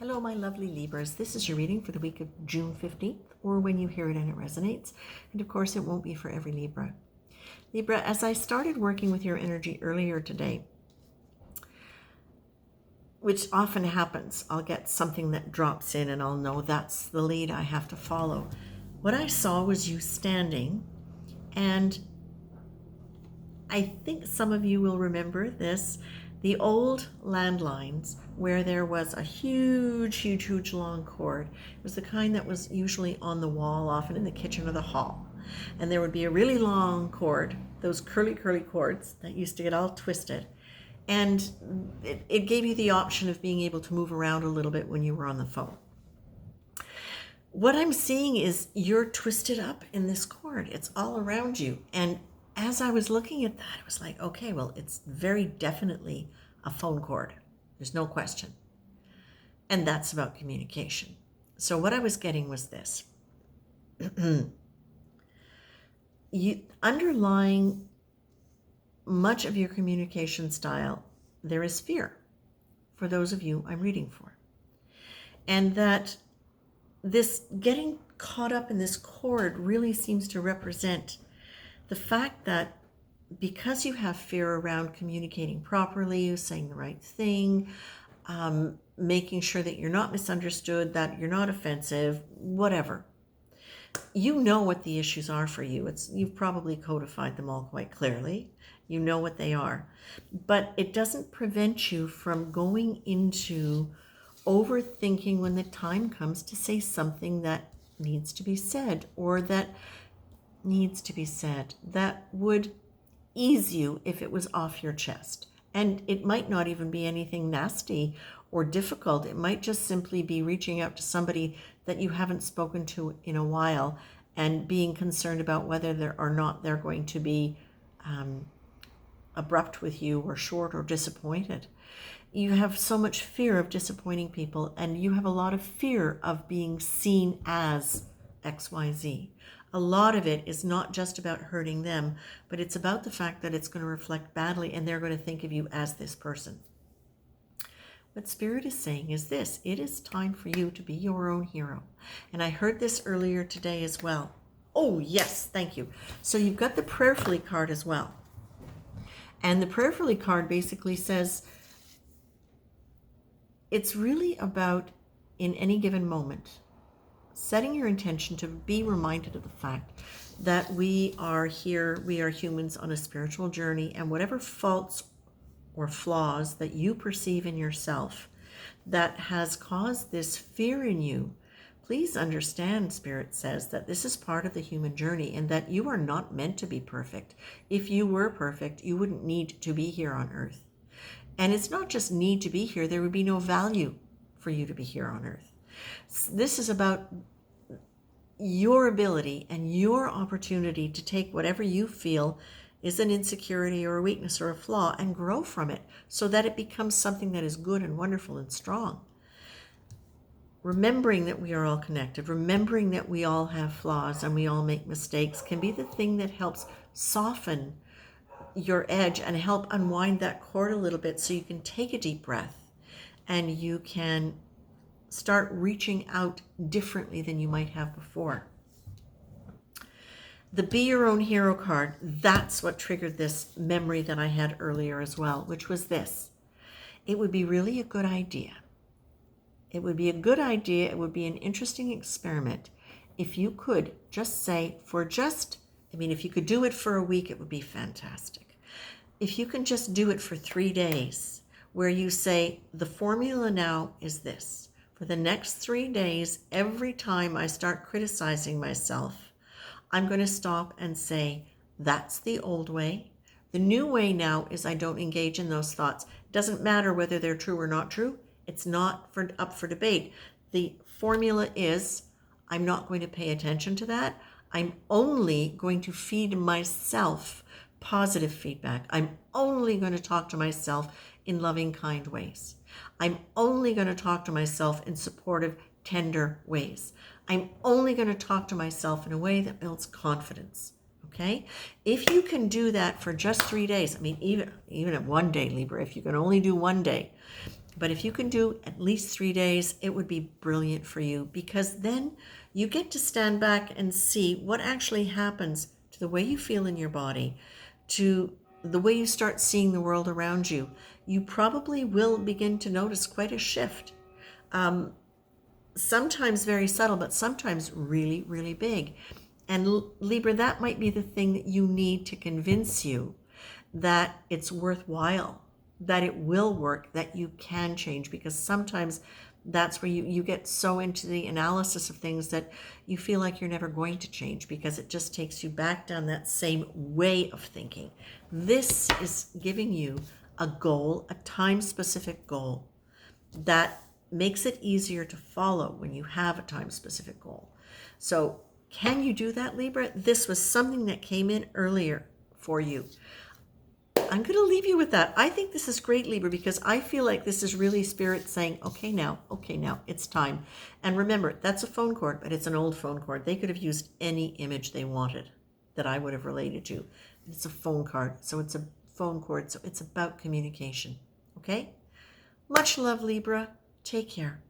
Hello, my lovely Libras. This is your reading for the week of June 15th, or when you hear it and it resonates. And of course, it won't be for every Libra. Libra, as I started working with your energy earlier today, which often happens, I'll get something that drops in and I'll know that's the lead I have to follow. What I saw was you standing, and I think some of you will remember this. The old landlines where there was a huge long cord. It was the kind that was usually on the wall, often in the kitchen or the hall. And there would be a really long cord, those curly cords that used to get all twisted. And it gave you the option of being able to move around a little bit when you were on the phone. What I'm seeing is you're twisted up in this cord. It's all around you. And as I was looking at that, it was like, okay, well, it's very definitely a phone cord. There's no question. And that's about communication. So what I was getting was this. Underlying much of your communication style, there is fear for those of you I'm reading for. And that this getting caught up in this cord really seems to represent the fact that because you have fear around communicating properly, saying the right thing, making sure that you're not misunderstood, that you're not offensive, whatever, you know what the issues are for you. You've probably codified them all quite clearly. You know what they are. But it doesn't prevent you from going into overthinking when the time comes to say something that needs to be said, or that needs to be said, that would ease you if it was off your chest. And it might not even be anything nasty or difficult. It might just simply be reaching out to somebody that you haven't spoken to in a while and being concerned about whether or not they're going to be abrupt with you or short or disappointed. You have so much fear of disappointing people, and you have a lot of fear of being seen as XYZ. A lot of it is not just about hurting them, but it's about the fact that it's going to reflect badly and they're going to think of you as this person. What Spirit is saying is this: it is time for you to be your own hero. And I heard this earlier today as well. Oh, yes, thank you. So you've got the prayerfully card as well. And the prayerfully card basically says it's really about, in any given moment, setting your intention to be reminded of the fact that we are here, we are humans on a spiritual journey, and whatever faults or flaws that you perceive in yourself that has caused this fear in you, please understand, Spirit says, that this is part of the human journey and that you are not meant to be perfect. If you were perfect, you wouldn't need to be here on earth. And it's not just need to be here, there would be no value for you to be here on earth. This is about your ability and your opportunity to take whatever you feel is an insecurity or a weakness or a flaw and grow from it so that it becomes something that is good and wonderful and strong. Remembering that we are all connected, remembering that we all have flaws and we all make mistakes can be the thing that helps soften your edge and help unwind that cord a little bit so you can take a deep breath and you can start reaching out differently than you might have before. The Be Your Own Hero card, that's what triggered this memory that I had earlier as well, which was this. It would be really a good idea. It would be a good idea, it would be an interesting experiment if you could just say if you could do it for a week, it would be fantastic. If you can just do it for 3 days, where you say, the formula now is this. For the next 3 days, every time I start criticizing myself, I'm going to stop and say, that's the old way. The new way now is I don't engage in those thoughts. It doesn't matter whether they're true or not true. It's not up for debate. The formula is, I'm not going to pay attention to that. I'm only going to feed myself positive feedback. I'm only going to talk to myself in loving, kind ways. I'm only going to talk to myself in supportive, tender ways. I'm only going to talk to myself in a way that builds confidence. Okay? If you can do that for just 3 days, even at 1 day, Libra, if you can only do 1 day, But if you can do at least 3 days, it would be brilliant for you, because then you get to stand back and see what actually happens to the way you feel in your body, to the way you start seeing the world around you. You probably will begin to notice quite a shift. Sometimes very subtle, but sometimes really, really big. And Libra, that might be the thing that you need to convince you that it's worthwhile, that it will work, that you can change, because sometimes that's where you get so into the analysis of things that you feel like you're never going to change, because it just takes you back down that same way of thinking. This is giving you a goal, a time-specific goal that makes it easier to follow when you have a time-specific goal. So can you do that, Libra? This was something that came in earlier for you. I'm going to leave you with that. I think this is great, Libra, because I feel like this is really Spirit saying, okay, now, it's time. And remember, that's a phone cord, but it's an old phone cord. They could have used any image they wanted that I would have related to. It's a phone card, so it's a phone cord, so it's about communication. Okay? Much love, Libra. Take care.